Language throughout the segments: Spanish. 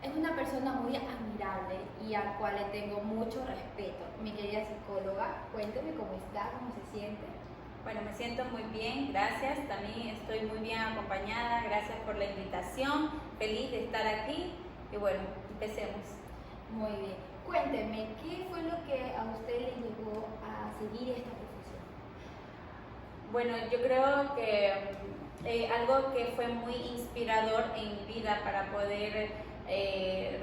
es una persona muy admirable y al cual le tengo mucho respeto. Mi querida psicóloga, cuénteme cómo está, cómo se siente. Bueno, me siento muy bien, gracias. También estoy muy bien acompañada. Gracias por la invitación. Feliz de estar aquí. Y bueno, empecemos. Muy bien. Cuénteme, ¿qué fue lo que a usted le llevó a seguir esta profesión? Bueno, yo creo que algo que fue muy inspirador en mi vida para poder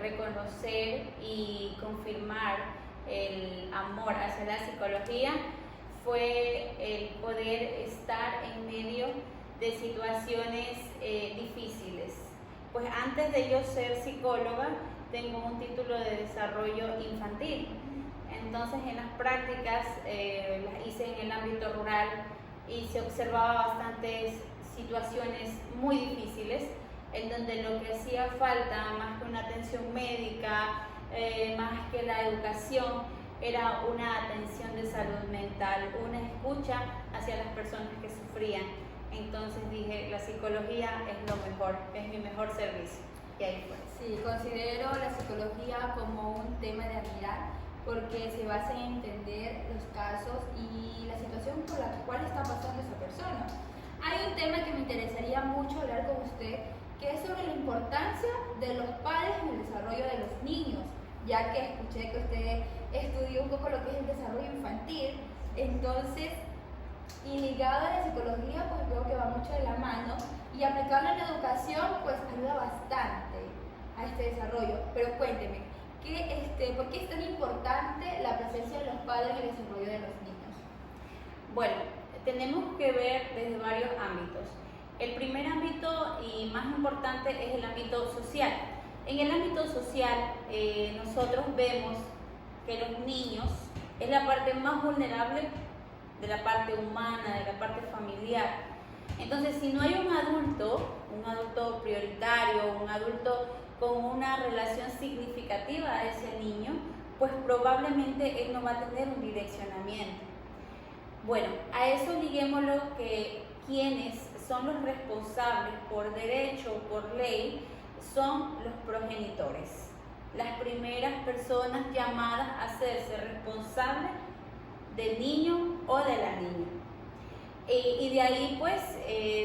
reconocer y confirmar el amor hacia la psicología fue el poder estar en medio de situaciones difíciles. Pues antes de yo ser psicóloga, tengo un título de desarrollo infantil. Entonces en las prácticas las hice en el ámbito rural y se observaba bastantes situaciones muy difíciles en donde lo que hacía falta, más que una atención médica, más que la educación, era una atención de salud mental, una escucha hacia las personas que sufrían. Entonces dije, la psicología es lo mejor, es mi mejor servicio. Y ahí fue. Sí, considero la psicología como un tema de admirar porque se basa en entender los casos y la situación por la cual está pasando esa persona. Hay un tema que me interesaría mucho hablar con usted, que es sobre la importancia de los padres en el desarrollo de los niños, ya que escuché que usted estudió un poco lo que es el desarrollo infantil. Entonces, y ligado a la psicología, pues veo que va mucho de la mano, y aplicarlo en la educación pues ayuda bastante a este desarrollo. Pero cuénteme, ¿por qué es tan importante la presencia de los padres en el desarrollo de los niños? Bueno, tenemos que ver desde varios ámbitos. El primer ámbito y más importante es el ámbito social. En el ámbito social, nosotros vemos que los niños es la parte más vulnerable de la parte humana, de la parte familiar. Entonces, si no hay un adulto prioritario, un adulto con una relación significativa a ese niño, pues probablemente él no va a tener un direccionamiento. Bueno, a eso liguémoslo que quienes son los responsables por derecho, por ley, son los progenitores, las primeras personas llamadas a hacerse responsables del niño o de la niña. Y de ahí pues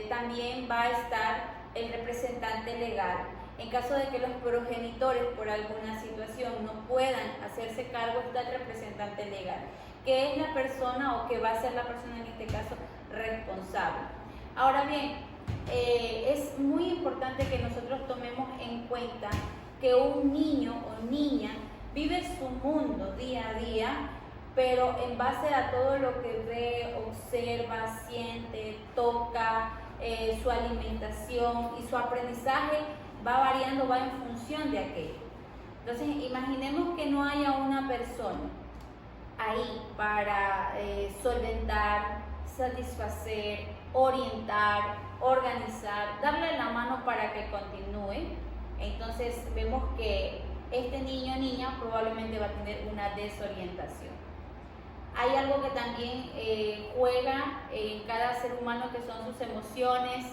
también va a estar el representante legal. En caso de que los progenitores por alguna situación no puedan hacerse cargo, está el representante legal, que es la persona o que va a ser la persona en este caso responsable. Ahora bien, es muy importante que nosotros tomemos en cuenta que un niño o niña vive su mundo día a día, pero en base a todo lo que ve, observa, siente, toca, su alimentación y su aprendizaje va variando, va en función de aquello. Entonces, imaginemos que no haya una persona ahí para solventar, satisfacer, orientar, organizar, darle la mano para que continúe. Entonces, vemos que este niño o niña probablemente va a tener una desorientación. Hay algo que también juega en cada ser humano, que son sus emociones,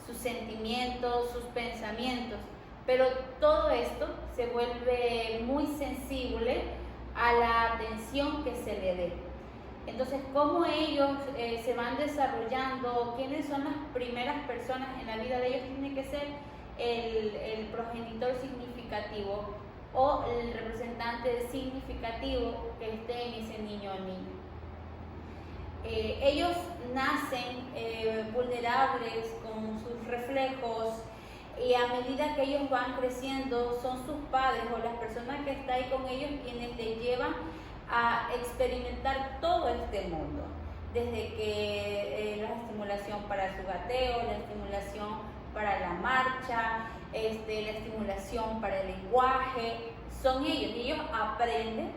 sus sentimientos, sus pensamientos, pero todo esto se vuelve muy sensible a la atención que se le dé. Entonces, cómo ellos se van desarrollando, quiénes son las primeras personas en la vida de ellos, tiene que ser el progenitor significativo o el representante significativo que esté en ese niño o niña. Ellos nacen vulnerables con sus reflejos, y a medida que ellos van creciendo son sus padres o las personas que están ahí con ellos quienes les llevan a experimentar todo este mundo, desde que la estimulación para su gateo, la estimulación para la marcha, la estimulación para el lenguaje, son ellos aprenden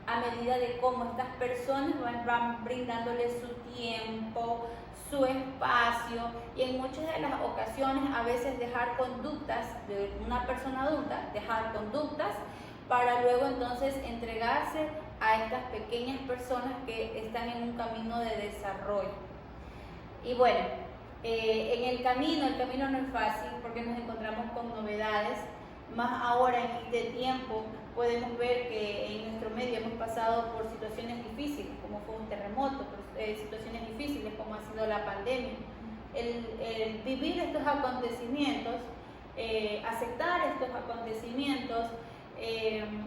a medida de cómo estas personas van brindándole su tiempo, su espacio, y en muchas de las ocasiones a veces dejar conductas de una persona adulta, dejar conductas para luego entonces entregarse a estas pequeñas personas que están en un camino de desarrollo. Y bueno, en el camino no es fácil porque nos encontramos con novedades, más ahora en este tiempo podemos ver que en nuestro medio hemos pasado por situaciones difíciles, como fue un terremoto, situaciones difíciles como ha sido la pandemia. El vivir estos acontecimientos, aceptar estos acontecimientos,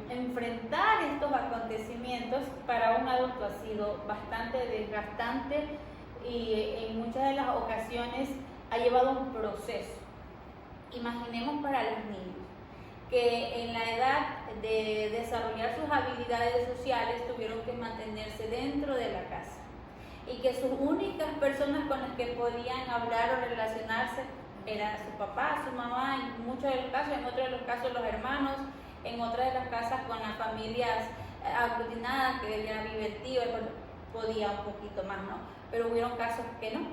enfrentar estos acontecimientos para un adulto ha sido bastante desgastante y en muchas de las ocasiones ha llevado un proceso. Imaginemos para los niños que en la edad de desarrollar sus habilidades sociales tuvieron que mantenerse dentro de la casa y que sus únicas personas con las que podían hablar o relacionarse eran su papá, su mamá, en muchos de los casos, en otros de los casos los hermanos, en otras de las casas con las familias aglutinadas que ya vive el tío, podía un poquito más, ¿no? Pero hubieron casos que no.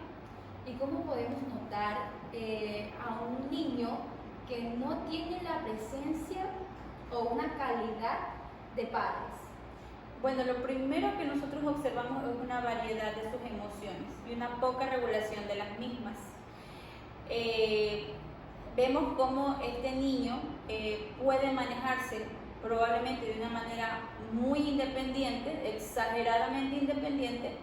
¿Y cómo podemos notar a un niño que no tiene la presencia o una calidad de padres? Bueno, lo primero que nosotros observamos es una variedad de sus emociones y una poca regulación de las mismas. Vemos cómo este niño puede manejarse probablemente de una manera muy independiente, exageradamente independiente,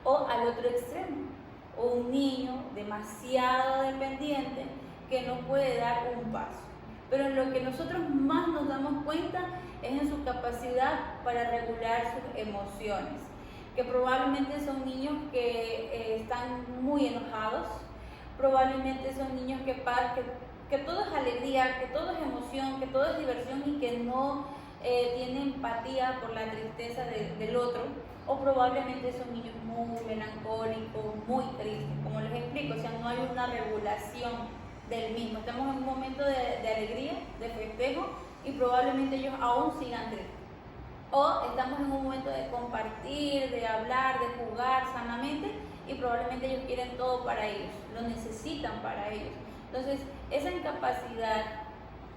o al otro extremo, o un niño demasiado dependiente que no puede dar un paso. Pero en lo que nosotros más nos damos cuenta es en su capacidad para regular sus emociones, que probablemente son niños que están muy enojados, probablemente son niños que todo es alegría, que todo es emoción, que todo es diversión y que no tienen empatía por la tristeza del otro, o probablemente son niños muy melancólicos, muy tristes, como les explico, o sea, no hay una regulación del mismo. Estamos en un momento de alegría, de festejo, y probablemente ellos aún sigan tristes. O estamos en un momento de compartir, de hablar, de jugar sanamente, y probablemente ellos quieren todo para ellos, lo necesitan para ellos. Entonces, esa incapacidad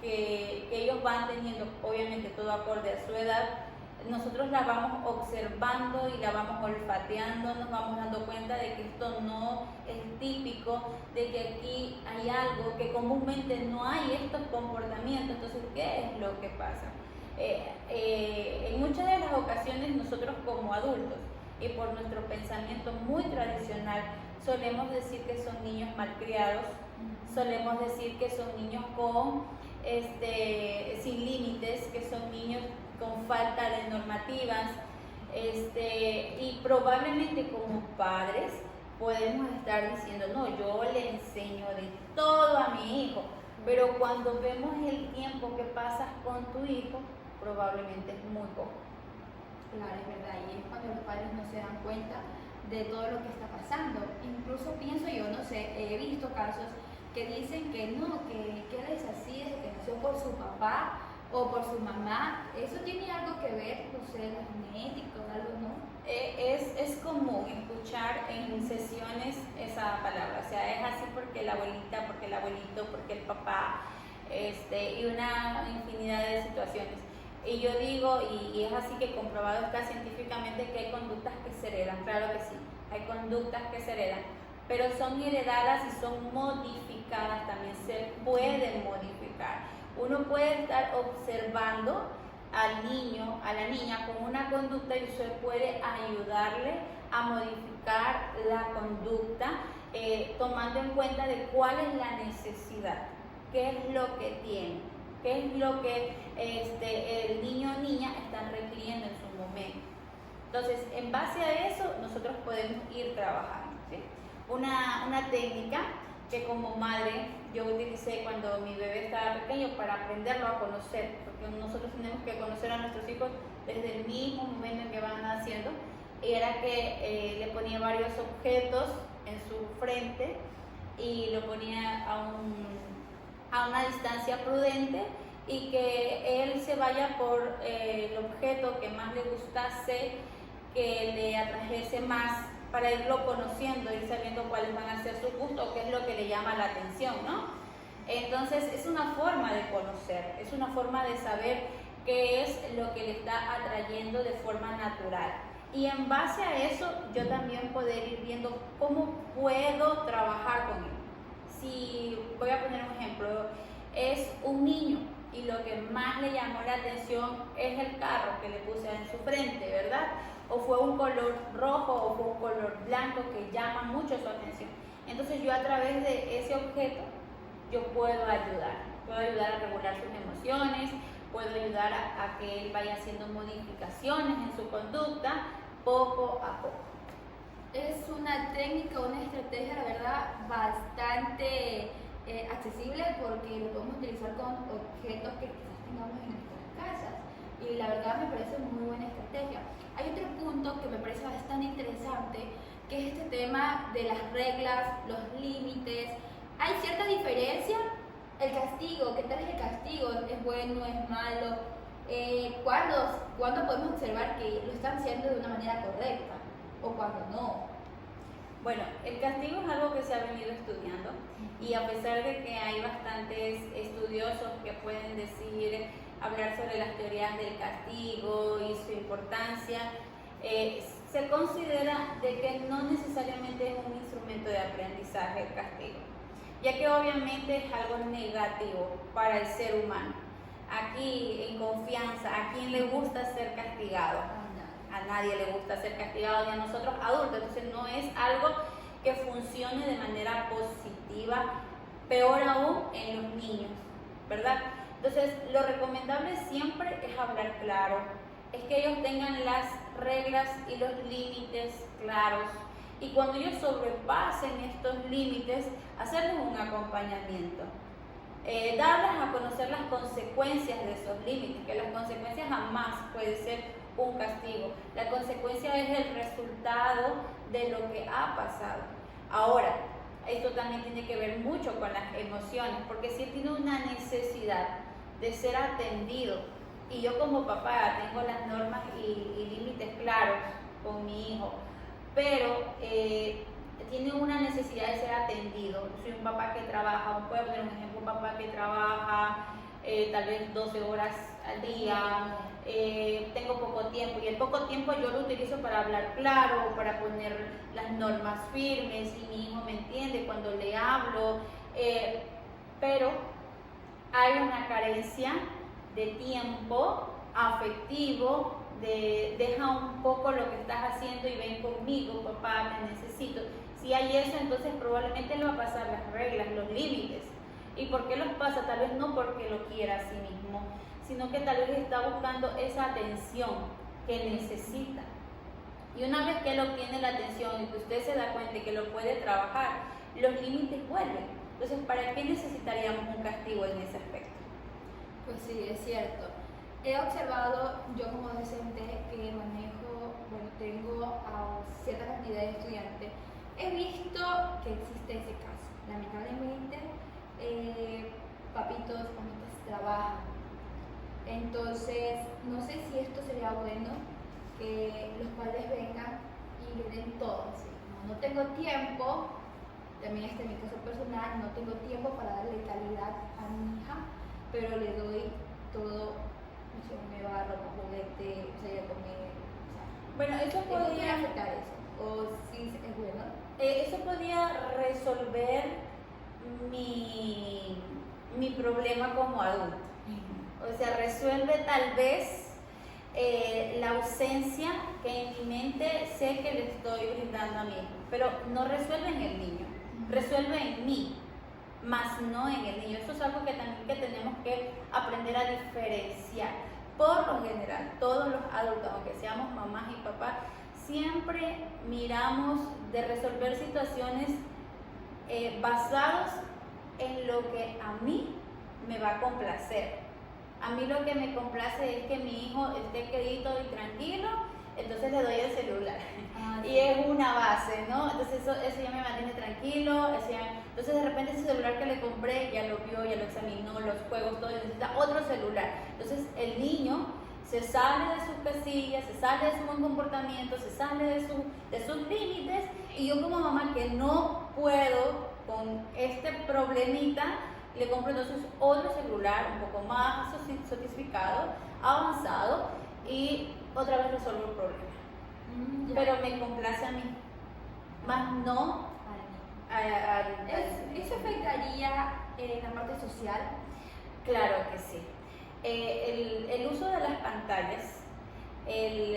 que ellos van teniendo, obviamente todo acorde a su edad, nosotros la vamos observando y la vamos olfateando, nos vamos dando cuenta de que esto no es típico, de que aquí hay algo, que comúnmente no hay estos comportamientos. Entonces, ¿qué es lo que pasa? En muchas de las ocasiones nosotros como adultos y por nuestro pensamiento muy tradicional solemos decir que son niños malcriados, solemos decir que son niños sin límites, que son niños con falta de normativas, y probablemente como padres podemos estar diciendo, no, yo le enseño de todo a mi hijo, pero cuando vemos el tiempo que pasas con tu hijo, probablemente es muy poco. Claro, es verdad, y es cuando los padres no se dan cuenta de todo lo que está pasando. Incluso pienso yo, no sé, he visto casos que dicen que no, que él es así desde que nació por su papá o por su mamá. ¿Eso tiene algo que ver, no sé, la genética o algo, no? Es común escuchar en sesiones esa palabra, o sea, es así porque la abuelita, porque el abuelito, porque el papá, y una infinidad de situaciones. Y yo digo, y es así que comprobado está científicamente, que hay conductas que se heredan, claro que sí, hay conductas que se heredan, pero son heredadas y son modificadas, también se pueden modificar. Uno puede estar observando al niño, a la niña con una conducta y usted puede ayudarle a modificar la conducta, tomando en cuenta de cuál es la necesidad, qué es lo que tiene, qué es lo que el niño o niña están requiriendo en su momento. Entonces, en base a eso, nosotros podemos ir trabajando, ¿sí? Una técnica que como madre yo utilicé cuando mi bebé estaba pequeño para aprenderlo a conocer, porque nosotros tenemos que conocer a nuestros hijos desde el mismo momento en que van naciendo, era que le ponía varios objetos en su frente y lo ponía a una distancia prudente y que él se vaya por el objeto que más le gustase, que le atrajese más, para irlo conociendo, ir sabiendo cuáles van a ser sus gustos, qué es lo que le llama la atención, ¿no? Entonces es una forma de conocer, es una forma de saber qué es lo que le está atrayendo de forma natural. Y en base a eso yo también poder ir viendo cómo puedo trabajar con él. Si voy a poner un ejemplo, es un niño y lo que más le llamó la atención es el carro que le puse en su frente, ¿verdad? O fue un color rojo o fue un color blanco que llama mucho su atención. Entonces yo a través de ese objeto, yo puedo ayudar a regular sus emociones, puedo ayudar a que él vaya haciendo modificaciones en su conducta poco a poco. Es una técnica, una estrategia, la verdad, bastante accesible porque lo podemos utilizar con objetos que quizás tengamos en nuestras casas. Y la verdad me parece muy buena estrategia. Hay otro punto que me parece bastante interesante, que es este tema de las reglas, los límites. Hay cierta diferencia. El castigo, ¿qué tal es el castigo? ¿Es bueno, es malo? ¿Cuándo podemos observar que lo están haciendo de una manera correcta o cuando no? Bueno, el castigo es algo que se ha venido estudiando y a pesar de que hay bastantes estudiosos que pueden hablar sobre las teorías del castigo y su importancia, se considera de que no necesariamente es un instrumento de aprendizaje el castigo, ya que obviamente es algo negativo para el ser humano. Aquí, en confianza, ¿a quién le gusta ser castigado? A nadie le gusta ser castigado, ni a nosotros adultos. Entonces no es algo que funcione de manera positiva, peor aún en los niños, ¿verdad? Entonces lo recomendable siempre es hablar claro, es que ellos tengan las reglas y los límites claros, y cuando ellos sobrepasen estos límites, hacerles un acompañamiento, darles a conocer las consecuencias de esos límites, que las consecuencias jamás puede ser un castigo. La consecuencia es el resultado de lo que ha pasado. Ahora, esto también tiene que ver mucho con las emociones, porque si él tiene una necesidad de ser atendido, y yo como papá tengo las normas y límites claros con mi hijo, pero tiene una necesidad de ser atendido. Soy un papá que trabaja, puedo poner un ejemplo, un papá que trabaja tal vez 12 horas al día, tengo poco tiempo y el poco tiempo yo lo utilizo para hablar claro, para poner las normas firmes y mi hijo me entiende cuando le hablo, pero hay una carencia de tiempo afectivo, deja un poco lo que estás haciendo y ven conmigo, papá, te necesito. Si hay eso, entonces probablemente le va a pasar las reglas, los límites. ¿Y por qué los pasa? Tal vez no porque lo quiera a sí mismo, sino que tal vez está buscando esa atención que necesita. Y una vez que él obtiene la atención y que usted se da cuenta que lo puede trabajar, los límites vuelven. Entonces, ¿para qué necesitaríamos un castigo en ese aspecto? Pues sí, es cierto. He observado, yo como docente que manejo, bueno, tengo a cierta cantidad de estudiantes, he visto que existe ese caso. Lamentablemente, papitos, mamitas trabajan. Entonces, no sé si esto sería bueno que los padres vengan y le den todo. ¿Sí? No tengo tiempo, también este es mi caso personal, no tengo tiempo para darle calidad a mi hija, pero le doy todo, no sé, me va ropa, juguete, salir a comer. O sea, bueno, eso podría afectar eso, o si es bueno. Eso podría resolver mi problema como adulto. O sea, resuelve tal vez la ausencia que en mi mente sé que le estoy brindando a mi hijo, pero no resuelve en el niño, resuelve en mí, más no en el niño. Eso es algo que también que tenemos que aprender a diferenciar. Por lo general, todos los adultos, aunque seamos mamás y papás, siempre miramos de resolver situaciones basados en lo que a mí me va a complacer. A mí lo que me complace es que mi hijo esté quedito y tranquilo, entonces le doy el celular. Y es una base, ¿no? Entonces eso ya me mantiene tranquilo. Entonces de repente ese celular que le compré ya lo vio, ya lo examinó, los juegos, todo, y necesita otro celular. Entonces el niño se sale de sus casillas, se sale de su buen comportamiento, se sale de sus límites, y yo como mamá que no puedo con este problemita, le compro entonces otro celular un poco más sofisticado, avanzado, y otra vez resuelvo el problema. Pero me complace a mí, más no ¿Eso afectaría en la parte social? Claro que sí. el uso de las pantallas, el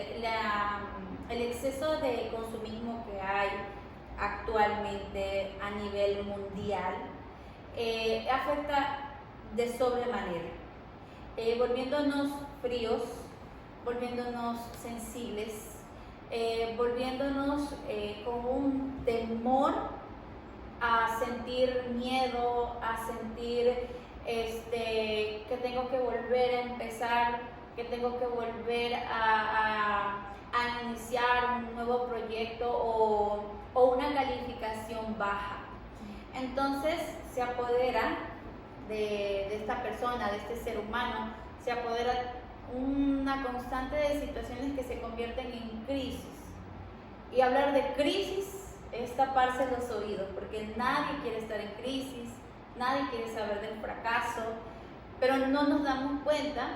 exceso de consumismo que hay actualmente a nivel mundial afecta de sobremanera, volviéndonos fríos, volviéndonos sensibles, volviéndonos con un temor a sentir miedo, a sentir que tengo que volver a empezar, que tengo que volver a iniciar un nuevo proyecto o una calificación baja. Entonces se apodera de esta persona, de este ser humano, se apodera una constante de situaciones que se convierten en crisis. Y hablar de crisis es taparse los oídos, porque nadie quiere estar en crisis, nadie quiere saber del fracaso, pero no nos damos cuenta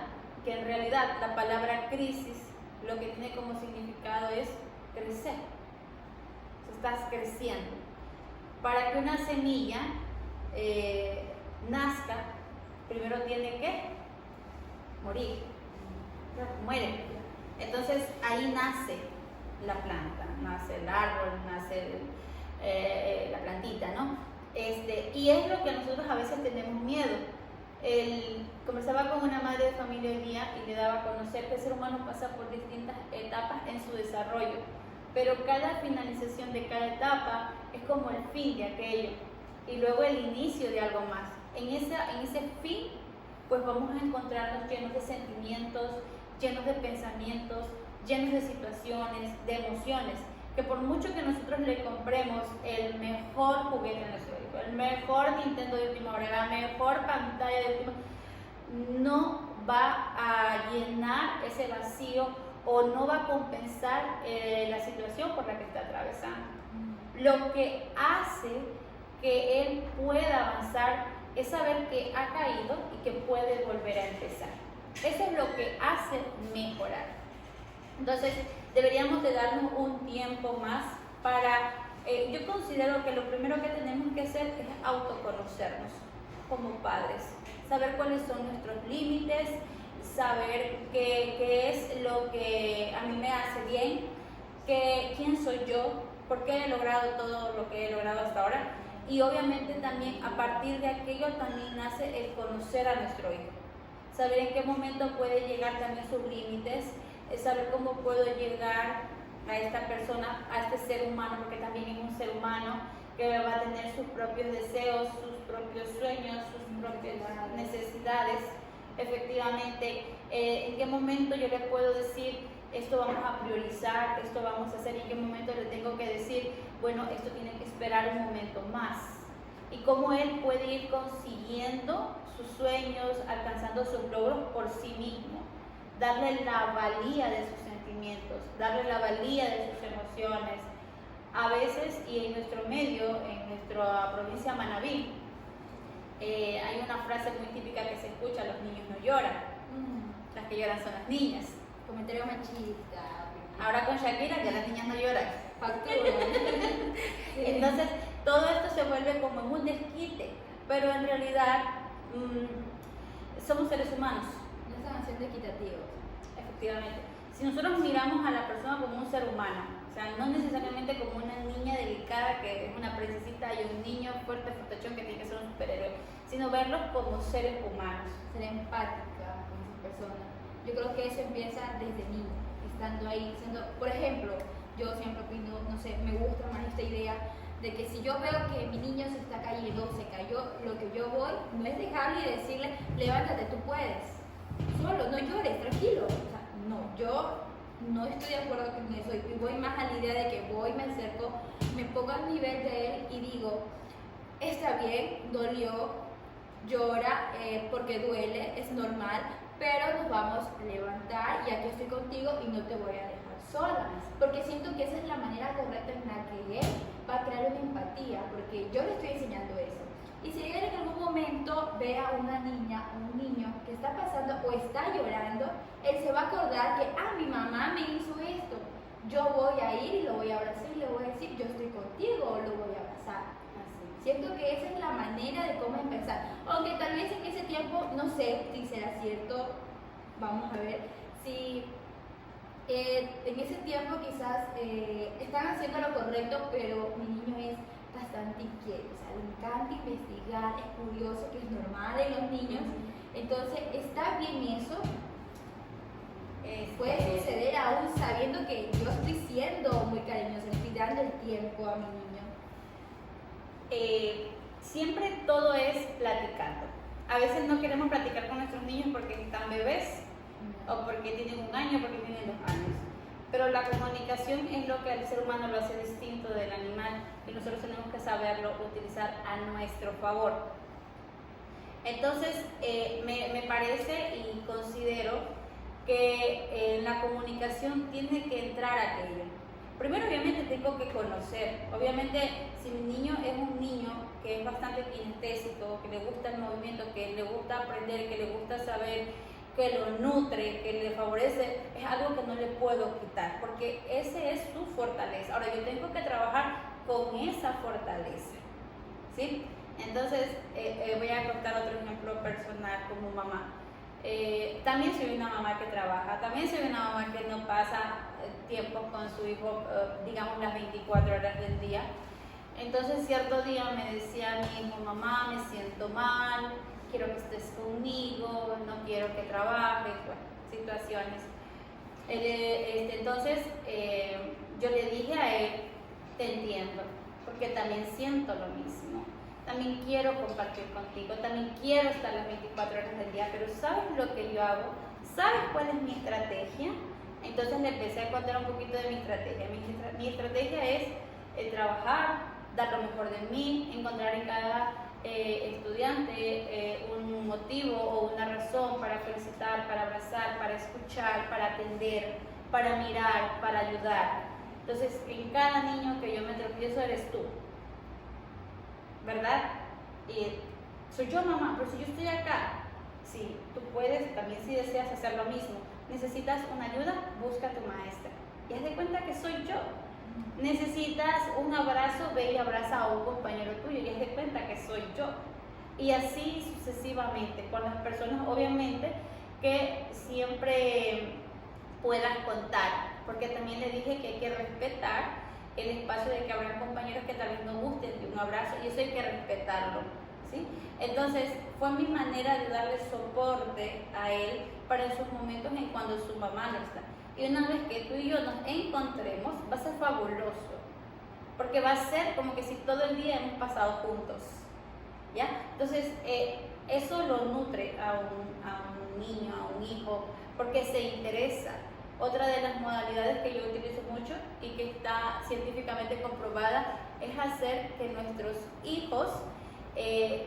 que en realidad la palabra crisis lo que tiene como significado es crecer. Estás creciendo. Para que una semilla nazca, primero tiene que morir, muere. Entonces ahí nace la planta, nace el árbol, nace la plantita, ¿no? Y es lo que nosotros a veces tenemos miedo. Conversaba con una madre de familia hoy día y le daba a conocer que el ser humano pasa por distintas etapas en su desarrollo, pero cada finalización de cada etapa es como el fin de aquello y luego el inicio de algo más. En ese fin, pues vamos a encontrarnos llenos de sentimientos, llenos de pensamientos, llenos de situaciones, de emociones, que por mucho que nosotros le compremos el mejor juguete a nuestro hijo, el mejor Nintendo de última hora, la mejor pantalla de última hora, no va a llenar ese vacío o no va a compensar la situación por la que está atravesando. Lo que hace que él pueda avanzar es saber que ha caído y que puede volver a empezar. Eso es lo que hace mejorar. Entonces, deberíamos de darnos un tiempo más para, yo considero que lo primero que tenemos que hacer es autoconocernos como padres, saber cuáles son nuestros límites, saber qué es lo que a mí me hace bien, quién soy yo, por qué he logrado todo lo que he logrado hasta ahora, y obviamente también a partir de aquello también nace el conocer a nuestro hijo, saber en qué momento puede llegar también sus límites, saber cómo puedo llegar a esta persona, a este ser humano, porque también es un ser humano que va a tener sus propios deseos, sus propios sueños, sus propias necesidades. Efectivamente, en qué momento yo le puedo decir esto vamos a priorizar, esto vamos a hacer, y en qué momento le tengo que decir, bueno, esto tiene que esperar un momento más, y cómo él puede ir consiguiendo sus sueños, alcanzando sus logros por sí mismo, darle la valía de sus sentimientos, darle la valía de sus emociones. A veces, y en nuestro medio, en nuestra provincia Manabí, hay una frase muy típica que se escucha: los niños no lloran, las que lloran son las niñas. Comentario machista. Ahora con Shakira ya las niñas no lloran. Factura. Sí. Entonces todo esto se vuelve como un desquite, pero en realidad somos seres humanos. No están siendo equitativos. Efectivamente. Si nosotros miramos a la persona como un ser humano, o sea, no necesariamente como una niña delicada que es una princesita y un niño fuerte, fortachón que tiene que ser un superhéroe, sino verlos como seres humanos. Ser empática con esas personas. Yo creo que eso empieza desde niño, estando ahí, siendo, por ejemplo, yo siempre opino, no sé, me gusta más esta idea de que si yo veo que mi niño se está cayendo, se cayó, lo que yo voy no es dejarle y decirle, levántate, tú puedes, solo, no llores, tranquilo. O sea, no, yo no estoy de acuerdo con eso y voy más a la idea de que voy, me acerco, me pongo al nivel de él y digo, está bien, dolió, llora porque duele, es normal, pero nos vamos a levantar y aquí estoy contigo y no te voy a dejar sola, porque siento que esa es la manera correcta en la que él va a crear una empatía, porque yo le estoy enseñando eso. Y si él en algún momento ve a una niña o un niño que está pasando o está llorando, él se va a acordar que, mi mamá me hizo esto, yo voy a ir y lo voy a abrazar y le voy a decir, yo estoy contigo, o lo voy a abrazar. Siento que esa es la manera de cómo empezar, aunque tal vez en ese tiempo, no sé si será cierto, vamos a ver si en ese tiempo quizás están haciendo lo correcto, pero mi niño es bastante inquieto, o sea, le encanta investigar, es curioso, que es normal en los niños. Entonces, ¿está bien eso? Puede suceder aún sabiendo que yo estoy siendo muy cariñosa, le estoy dando el tiempo a mi niño. Siempre todo es platicando. A veces no queremos platicar con nuestros niños porque están bebés o porque tienen 1 año, porque tienen 2 años. Pero la comunicación es lo que al ser humano lo hace distinto del animal y nosotros tenemos que saberlo utilizar a nuestro favor. Entonces, me parece y considero que la comunicación tiene que entrar a aquello. Primero, obviamente, tengo que conocer. Obviamente, si mi niño es un niño que es bastante kinestésico, que le gusta el movimiento, que le gusta aprender, que le gusta saber, que lo nutre, que le favorece, es algo que no le puedo quitar, porque ese es su fortaleza. Ahora, yo tengo que trabajar con esa fortaleza, ¿sí? Entonces, voy a contar otro ejemplo personal como mamá. También soy una mamá que trabaja, también soy una mamá que no pasa tiempo con su hijo, digamos las 24 horas del día. Entonces cierto día me decía mi hijo: mamá, me siento mal, quiero que estés conmigo, no quiero que trabajes, bueno, situaciones. Entonces yo le dije a él: te entiendo, porque también siento lo mismo. También quiero compartir contigo, también quiero estar las 24 horas del día, pero ¿sabes lo que yo hago? ¿Sabes cuál es mi estrategia? Entonces le empecé a contar un poquito de mi estrategia. Mi estrategia es trabajar, dar lo mejor de mí, encontrar en cada estudiante un motivo o una razón para felicitar, para abrazar, para escuchar, para atender, para mirar, para ayudar. Entonces, en cada niño que yo me tropiezo eres tú, ¿verdad? Soy yo, mamá, pero si yo estoy acá, sí, tú puedes, también si deseas hacer lo mismo. Necesitas una ayuda, busca a tu maestra. Y haz de cuenta que soy yo. Necesitas un abrazo, ve y abraza a un compañero tuyo y haz de cuenta que soy yo. Y así sucesivamente, con las personas, obviamente, que siempre puedas contar, porque también le dije que hay que respetar el espacio de que habrá compañeros que tal vez no gusten de un abrazo y eso hay que respetarlo, ¿sí? Entonces fue mi manera de darle soporte a él para en sus momentos en cuando su mamá no está. Y una vez que tú y yo nos encontremos va a ser fabuloso, porque va a ser como que si todo el día hemos pasado juntos, ¿ya? Entonces eso lo nutre a un niño, a un hijo, porque se interesa. Otra de las modalidades que yo utilizo mucho y que está científicamente comprobada es hacer que nuestros hijos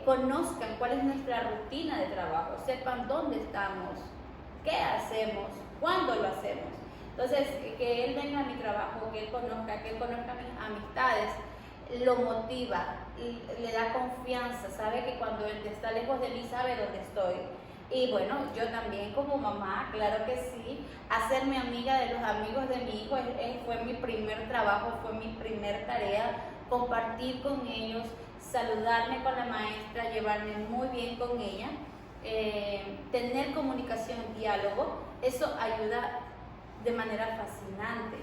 conozcan cuál es nuestra rutina de trabajo, sepan dónde estamos, qué hacemos, cuándo lo hacemos. Entonces, que él venga a mi trabajo, que él conozca mis amistades, lo motiva, le da confianza, sabe que cuando él está lejos de mí sabe dónde estoy. Y bueno, yo también como mamá, claro que sí, hacerme amiga de los amigos de mi hijo fue mi primer trabajo, fue mi primer tarea, compartir con ellos, saludarme con la maestra, llevarme muy bien con ella, tener comunicación, diálogo, eso ayuda de manera fascinante.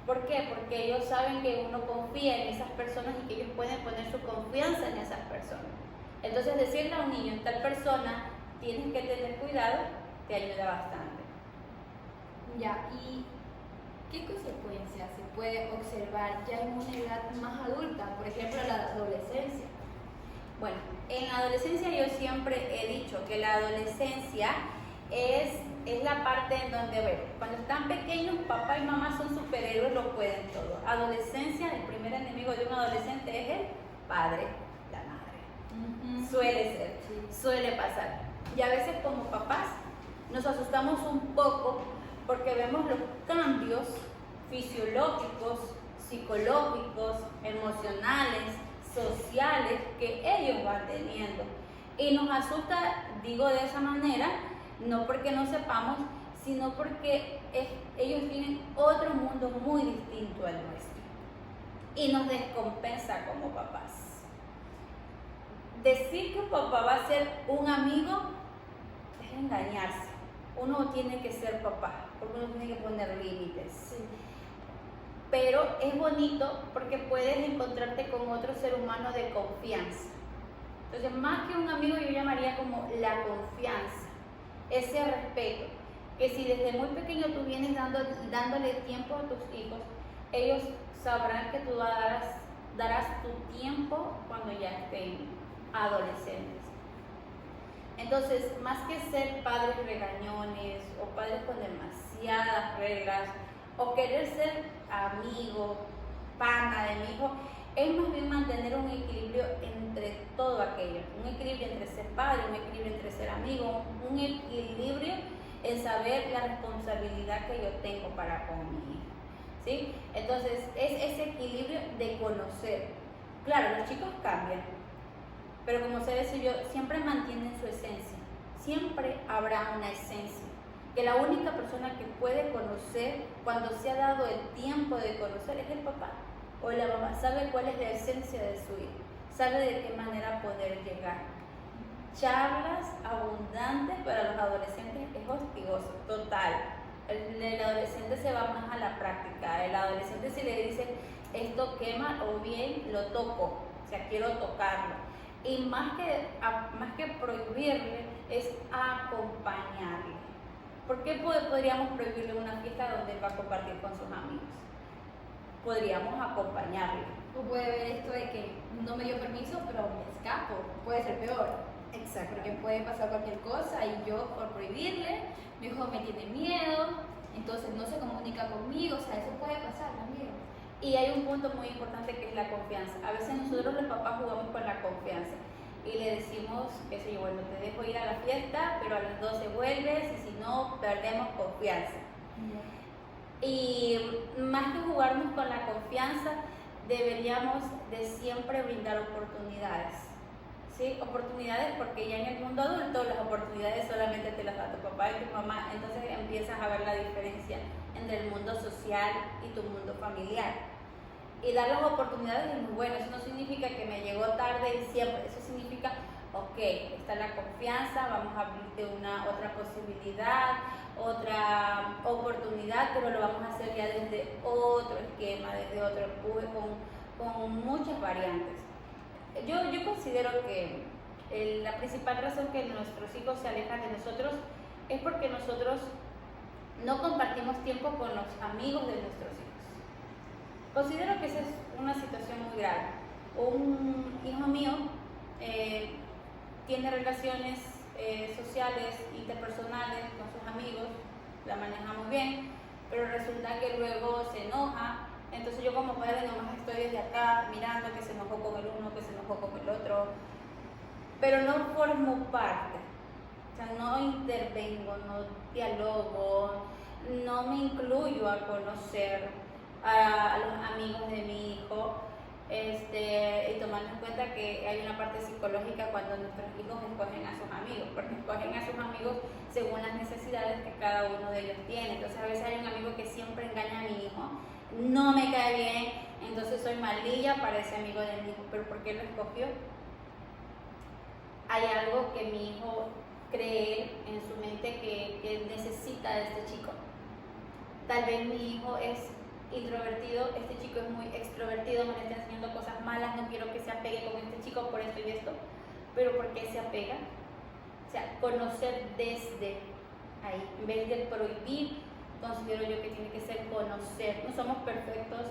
¿Por qué? Porque ellos saben que uno confía en esas personas y que ellos pueden poner su confianza en esas personas. Entonces decirle a un niño, tal persona, tienes que tener cuidado, te ayuda bastante. Ya, ¿y qué consecuencias se puede observar ya en una edad más adulta, por ejemplo la adolescencia? Bueno, en la adolescencia yo siempre he dicho que la adolescencia es la parte en donde, bueno, cuando están pequeños, papá y mamá son superhéroes, lo pueden todo. Adolescencia, el primer enemigo de un adolescente es el padre, la madre. Suele ser, suele pasar. Y a veces como papás nos asustamos un poco porque vemos los cambios fisiológicos, psicológicos, emocionales, sociales que ellos van teniendo. Y nos asusta, digo de esa manera, no porque no sepamos, sino porque ellos tienen otro mundo muy distinto al nuestro. Y nos descompensa como papás. Decir que un papá va a ser un amigo es engañarse. uno tiene que ser papá, porque uno tiene que poner límites. Sí. Pero es bonito porque puedes encontrarte con otro ser humano de confianza. Entonces, más que un amigo, yo llamaría como la confianza, ese respeto, que si desde muy pequeño tú vienes dándole tiempo a tus hijos, ellos sabrán que tú darás tu tiempo cuando ya estén adolescentes. Entonces, más que ser padres regañones o padres con demasiadas reglas o querer ser amigo, pana de mi hijo, es más bien mantener un equilibrio entre todo aquello, un equilibrio entre ser padre, un equilibrio entre ser amigo, un equilibrio en saber la responsabilidad que yo tengo para con mi hijo, ¿sí? Entonces, es ese equilibrio de conocer. Claro, los chicos cambian, pero como se dice yo, siempre mantienen su esencia, siempre habrá una esencia, que la única persona que puede conocer cuando se ha dado el tiempo de conocer es el papá o la mamá, sabe cuál es la esencia de su hijo, sabe de qué manera poder llegar. Charlas abundantes para los adolescentes es hostigoso, total. El adolescente se va más a la práctica, el adolescente si le dicen esto quema o bien lo toco, o sea, quiero tocarlo. Y más que prohibirle es acompañarle. ¿Por qué podríamos prohibirle una fiesta donde va a compartir con sus amigos? Podríamos acompañarle. O puede ver esto de que no me dio permiso, pero me escapo. Puede ser peor. Exacto. Porque puede pasar cualquier cosa y yo por prohibirle, mi hijo me tiene miedo, entonces no se comunica conmigo, o sea, eso puede pasar también. Y hay un punto muy importante que es la confianza. A veces nosotros los papás jugamos con la confianza y le decimos, qué sé yo, bueno, te dejo ir a la fiesta, pero a las 12 vuelves y si no, perdemos confianza. Y más que jugarnos con la confianza, deberíamos de siempre brindar oportunidades. ¿Sí? Oportunidades, porque ya en el mundo adulto las oportunidades solamente te las da tu papá y tu mamá, entonces empiezas a ver la diferencia entre el mundo social y tu mundo familiar. Y dar las oportunidades es muy bueno, eso no significa que me llegó tarde y siempre, eso significa, ok, está la confianza, vamos a abrirte otra posibilidad, otra oportunidad, pero lo vamos a hacer ya desde otro esquema, desde otro empuje, con muchas variantes. Yo considero que la principal razón que nuestros hijos se alejan de nosotros es porque nosotros no compartimos tiempo con los amigos de nuestros hijos. Considero que esa es una situación muy grave. Un hijo mío tiene relaciones sociales, interpersonales con sus amigos, la maneja muy bien, pero resulta que luego se enoja. Entonces yo como padre nomás estoy desde acá mirando que se enojó con el uno, que se enojó con el otro, pero no formo parte, o sea, no intervengo, no dialogo, no me incluyo a conocer a los amigos de mi hijo, y tomando en cuenta que hay una parte psicológica cuando nuestros hijos escogen a sus amigos, porque escogen a sus amigos según las necesidades que cada uno de ellos tiene. Entonces a veces hay un amigo que siempre engaña a mi hijo, no me cae bien, entonces soy malilla para ese amigo de mi hijo. ¿Pero por qué lo escogió? Hay algo que mi hijo cree en su mente que necesita de este chico. Tal vez mi hijo es introvertido, este chico es muy extrovertido, me está enseñando cosas malas, no quiero que se apegue con este chico por esto y esto. ¿Pero por qué se apega? O sea, conocer desde ahí, en vez de prohibir. Considero yo que tiene que ser conocer. No somos perfectos,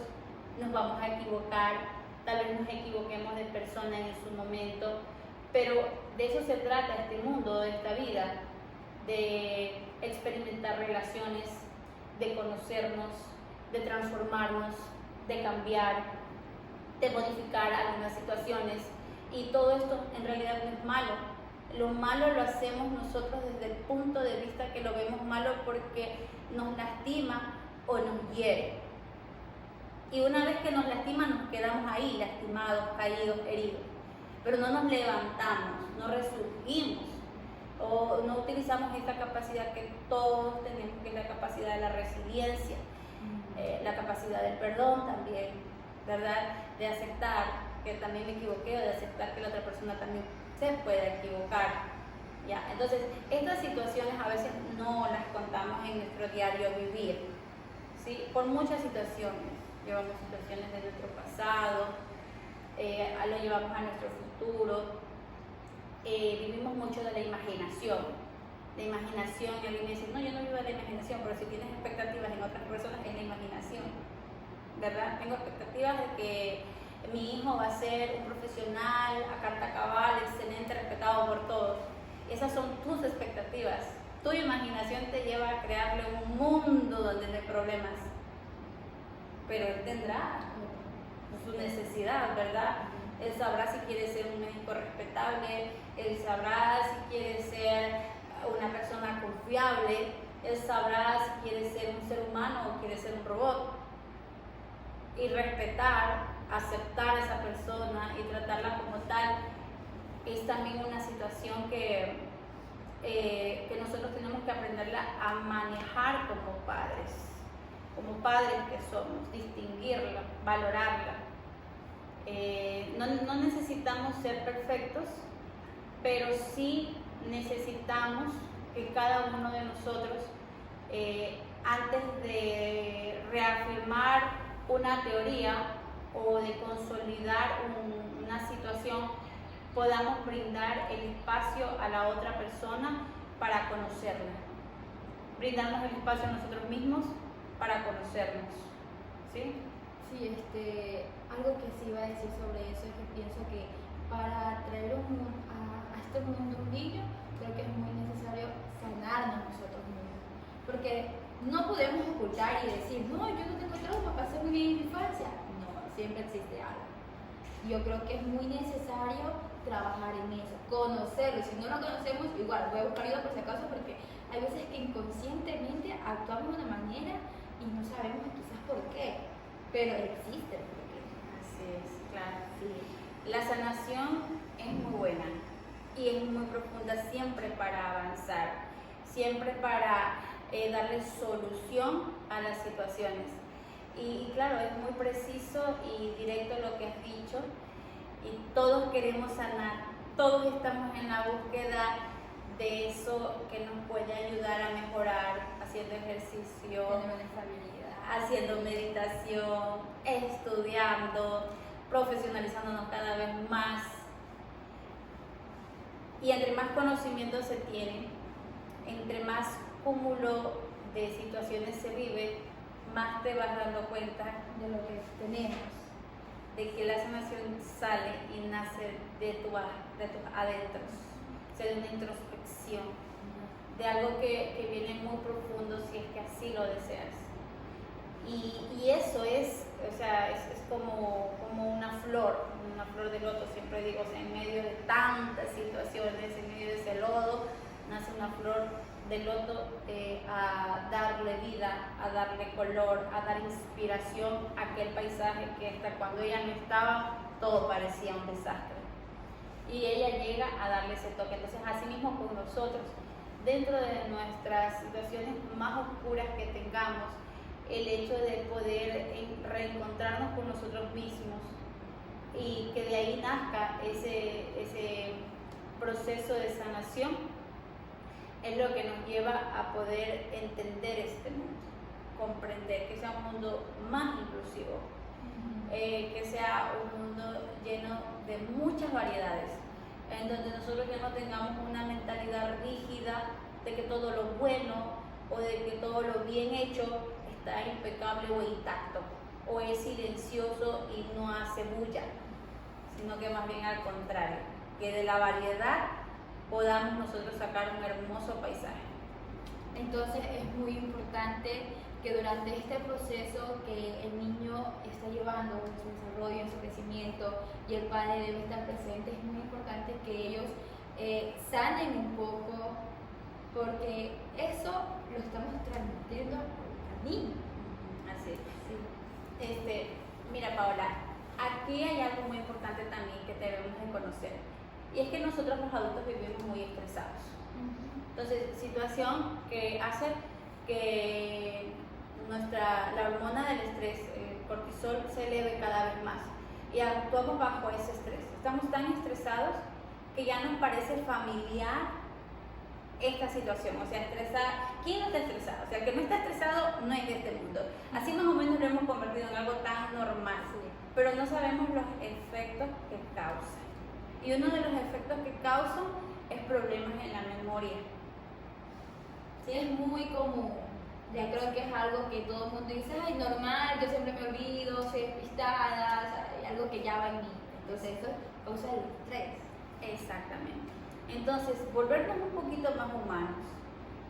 nos vamos a equivocar, tal vez nos equivoquemos de persona en su momento, pero de eso se trata este mundo, de esta vida, de experimentar relaciones, de conocernos, de transformarnos, de cambiar, de modificar algunas situaciones, y todo esto en realidad no es malo. Lo malo lo hacemos nosotros desde el punto de vista que lo vemos malo porque nos lastima o nos hiere. Y una vez que nos lastima nos quedamos ahí, lastimados, caídos, heridos. Pero no nos levantamos, no resurgimos o no utilizamos esta capacidad que todos tenemos, que es la capacidad de la resiliencia, la capacidad del perdón también, ¿verdad? De aceptar que también me equivoqué o de aceptar que la otra persona también se puede equivocar. ¿Ya? Entonces, estas situaciones a veces no las diario vivir, ¿sí? Por muchas situaciones. Llevamos situaciones de nuestro pasado, lo llevamos a nuestro futuro, vivimos mucho de la imaginación. La imaginación, y alguien me dice, no, yo no vivo de la imaginación, pero si tienes expectativas en otras personas, es la imaginación, ¿verdad? Tengo expectativas de que mi hijo va a ser un profesional, a carta cabal, excelente, respetado por todos. Esas son tus expectativas. Tu imaginación te lleva a crearle un mundo donde no hay problemas. Pero él tendrá su necesidad, ¿verdad? Él sabrá si quiere ser un médico respetable, él sabrá si quiere ser una persona confiable, él sabrá si quiere ser un ser humano o quiere ser un robot. Y respetar, aceptar a esa persona y tratarla como tal es también una situación que nosotros tenemos que aprenderla a manejar como padres que somos, distinguirla, valorarla. No necesitamos ser perfectos, pero sí necesitamos que cada uno de nosotros, antes de reafirmar una teoría o de consolidar una situación, podamos brindar el espacio a la otra persona para conocerla, brindarnos el espacio a nosotros mismos para conocernos, ¿sí? Sí, algo que sí iba a decir sobre eso es que pienso que para traer a este mundo un niño, creo que es muy necesario sanarnos nosotros mismos, porque no podemos ocultar y decir, no, yo no tengo trauma, pasé muy bien en mi infancia. No, siempre existe algo. Yo creo que es muy necesario trabajar en eso, conocerlo. Si no lo conocemos, igual voy a buscar ayuda por si acaso, porque hay veces que inconscientemente actuamos de una manera y no sabemos quizás por qué, pero existe el por qué. Así es, claro. Sí. La sanación es muy buena y es muy profunda, siempre para avanzar, siempre para darle solución a las situaciones. Y claro, es muy preciso y directo lo que has dicho, y todos queremos sanar, todos estamos en la búsqueda de eso que nos puede ayudar a mejorar, haciendo ejercicio, haciendo meditación, estudiando, profesionalizándonos cada vez más. Y entre más conocimiento se tiene, entre más cúmulo de situaciones se vive, más te vas dando cuenta de lo que tenemos, de que la sanación sale y nace de tus adentros, o sea, de una introspección, de algo que viene muy profundo si es que así lo deseas. Y eso es, o sea, es como una flor de loto, siempre digo, o sea, en medio de tantas situaciones, en medio de ese lodo, nace una flor de loto, a darle vida, a darle color, a dar inspiración a aquel paisaje que hasta cuando ella no estaba, todo parecía un desastre. Y ella llega a darle ese toque. Entonces, así mismo con nosotros, dentro de nuestras situaciones más oscuras que tengamos, el hecho de poder reencontrarnos con nosotros mismos y que de ahí nazca ese proceso de sanación, es lo que nos lleva a poder entender este mundo, comprender que sea un mundo más inclusivo, que sea un mundo lleno de muchas variedades, en donde nosotros ya no tengamos una mentalidad rígida de que todo lo bueno o de que todo lo bien hecho está impecable o intacto, o es silencioso y no hace bulla, sino que más bien al contrario, que de la variedad podamos nosotros sacar un hermoso paisaje. Entonces es muy importante que durante este proceso que el niño está llevando en su desarrollo, en su crecimiento, y el padre debe estar presente, es muy importante que ellos sanen un poco, porque eso lo estamos transmitiendo al niño. Así es. Sí. Mira, Paola, aquí hay algo muy importante también que debemos de conocer, y es que nosotros los adultos vivimos muy estresados. Entonces, situación que hace que la hormona del estrés, el cortisol, se eleve cada vez más y actuamos bajo ese estrés. Estamos tan estresados que ya nos parece familiar esta situación, o sea, ¿quién no está estresado? O sea, el que no está estresado no es de este mundo. Así más o menos lo hemos convertido en algo tan normal, pero no sabemos los efectos que causa. Y uno de los efectos que causan es problemas en la memoria. Sí, es muy común. Ya creo que es algo que todo el mundo dice, ay, normal, yo siempre me olvido, soy despistada, o sea, algo que ya va en mí. Entonces eso causa el estrés. Exactamente. Entonces, volvernos un poquito más humanos,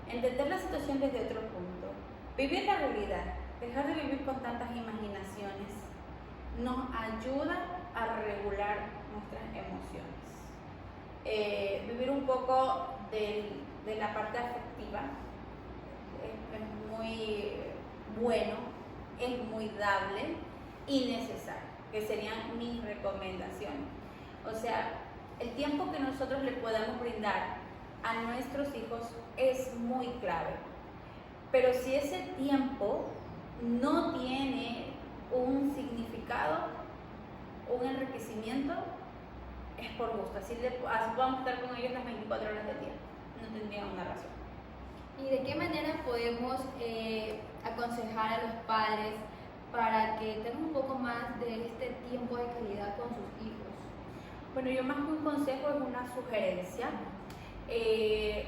entender la situación desde otro punto, vivir la realidad, dejar de vivir con tantas imaginaciones, nos ayuda a regular nuestras emociones. Vivir un poco de la parte afectiva es muy bueno, es muy dable y necesario, que serían mis recomendaciones. O sea, el tiempo que nosotros le podamos brindar a nuestros hijos es muy clave. Pero si ese tiempo no tiene un significado, un enriquecimiento, es por gusto. Así vamos a estar con ellos las 24 horas del día. No tendría una razón. ¿Y de qué manera podemos aconsejar a los padres para que tengan un poco más de este tiempo de calidad con sus hijos? Bueno, yo más que un consejo es una sugerencia.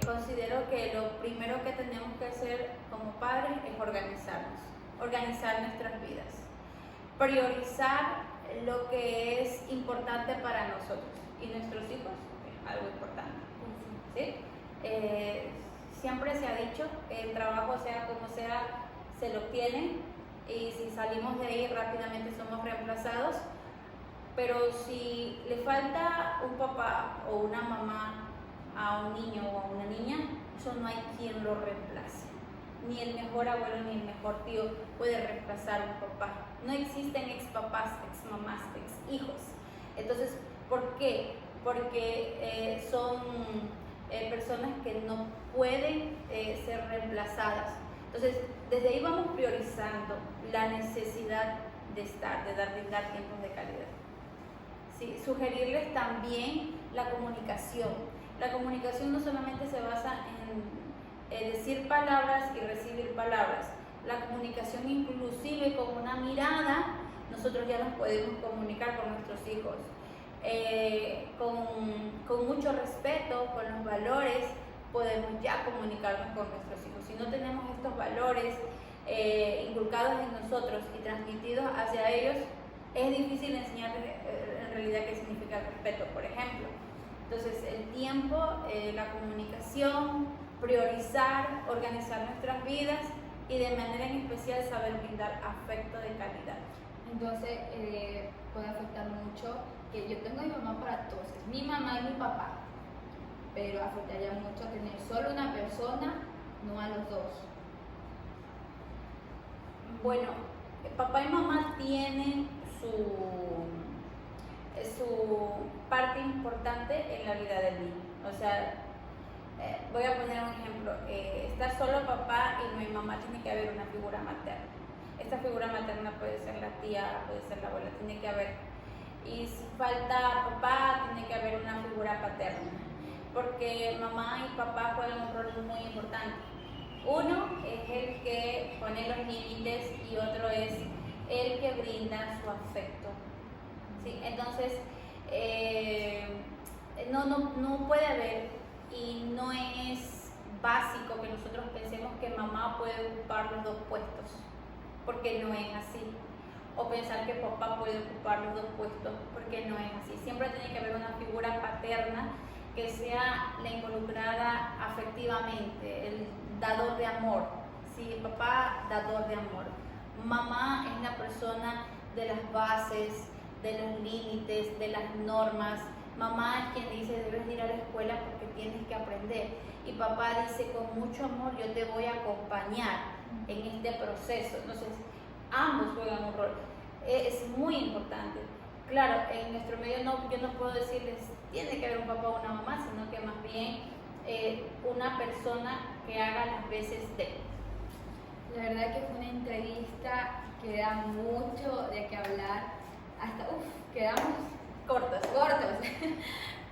Considero que lo primero que tenemos que hacer como padres es organizar nuestras vidas, priorizar lo que es importante para nosotros y nuestros hijos es algo importante. ¿Sí? Siempre se ha dicho que el trabajo, sea como sea, se lo obtiene y si salimos de ahí rápidamente somos reemplazados. Pero si le falta un papá o una mamá a un niño o a una niña, eso no hay quien lo reemplace. Ni el mejor abuelo ni el mejor tío puede reemplazar a un papá. No existen ex papás, ex mamás, ex hijos. Entonces, ¿por qué? Porque son personas que no pueden ser reemplazadas. Entonces, desde ahí vamos priorizando la necesidad de brindar tiempos de calidad. Sí, sugerirles también la comunicación. La comunicación no solamente se basa en decir palabras y recibir palabras. La comunicación inclusive con una mirada, nosotros ya nos podemos comunicar con nuestros hijos. Con mucho respeto, con los valores, podemos ya comunicarnos con nuestros hijos. Si no tenemos estos valores inculcados en nosotros y transmitidos hacia ellos, es difícil enseñarles en realidad qué significa el respeto, por ejemplo. Entonces, el tiempo, la comunicación, priorizar, organizar nuestras vidas y de manera en especial saber brindar afecto de calidad. Entonces, puede afectar mucho que yo tengo a mi mamá para todos, es mi mamá y mi papá, pero afectaría mucho tener solo una persona, no a los dos. Bueno, papá y mamá tienen su parte importante en la vida del niño. O sea, voy a poner un ejemplo. Está solo papá y no hay mamá, tiene que haber una figura materna. Esta figura materna puede ser la tía, puede ser la abuela, tiene que haber. Y si falta papá, tiene que haber una figura paterna, porque mamá y papá juegan un rol muy importante. Uno es el que pone los límites y otro es el que brinda su afecto. ¿Sí? Entonces, no puede haber, y no es básico que nosotros pensemos que mamá puede ocupar los dos puestos, porque no es así. O pensar que papá puede ocupar los dos puestos, porque no es así. Siempre tiene que haber una figura paterna que sea la involucrada afectivamente, el dador de amor. Sí, papá, dador de amor. Mamá es la persona de las bases, de los límites, de las normas. Mamá es quien dice, debes ir a la escuela porque tienes que aprender. Y papá dice, con mucho amor yo te voy a acompañar en este proceso. Entonces, ambos juegan un rol. Es muy importante. Claro, en nuestro medio yo no puedo decirles, tiene que haber un papá o una mamá, sino que más bien una persona que haga las veces de. La verdad que fue una entrevista que da mucho de qué hablar. Hasta, quedamos cortos.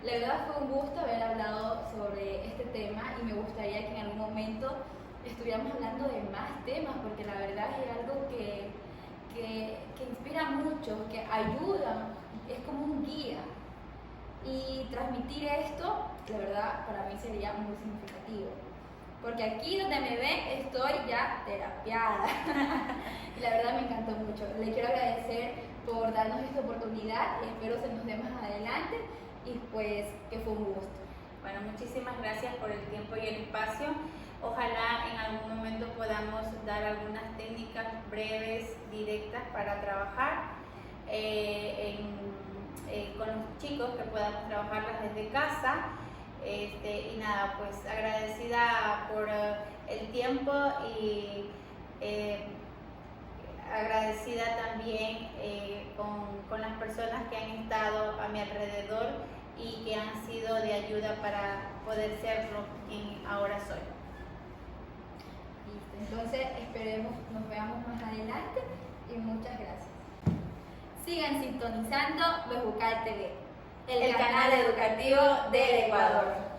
La verdad fue un gusto haber hablado sobre este tema y me gustaría que en algún momento estuviéramos hablando de más temas, porque la verdad es algo que inspira mucho, que ayuda, es como un guía. Y transmitir esto, la verdad, para mí sería muy significativo. Porque aquí donde me ven estoy ya terapiada. Y la verdad me encantó mucho. Le quiero agradecer por darnos esta oportunidad. Espero se nos dé más adelante. Y pues que fue un gusto. Bueno, muchísimas gracias por el tiempo y el espacio. Ojalá en algún momento podamos dar algunas técnicas breves, directas para trabajar con los chicos, que podamos trabajarlas desde casa. Y nada, pues agradecida por el tiempo y agradecida también con las personas que han estado a mi alrededor y que han sido de ayuda para poder ser lo que ahora soy. Listo, entonces esperemos nos veamos más adelante y muchas gracias. Sigan sintonizando Bejucal TV, el canal educativo del Ecuador.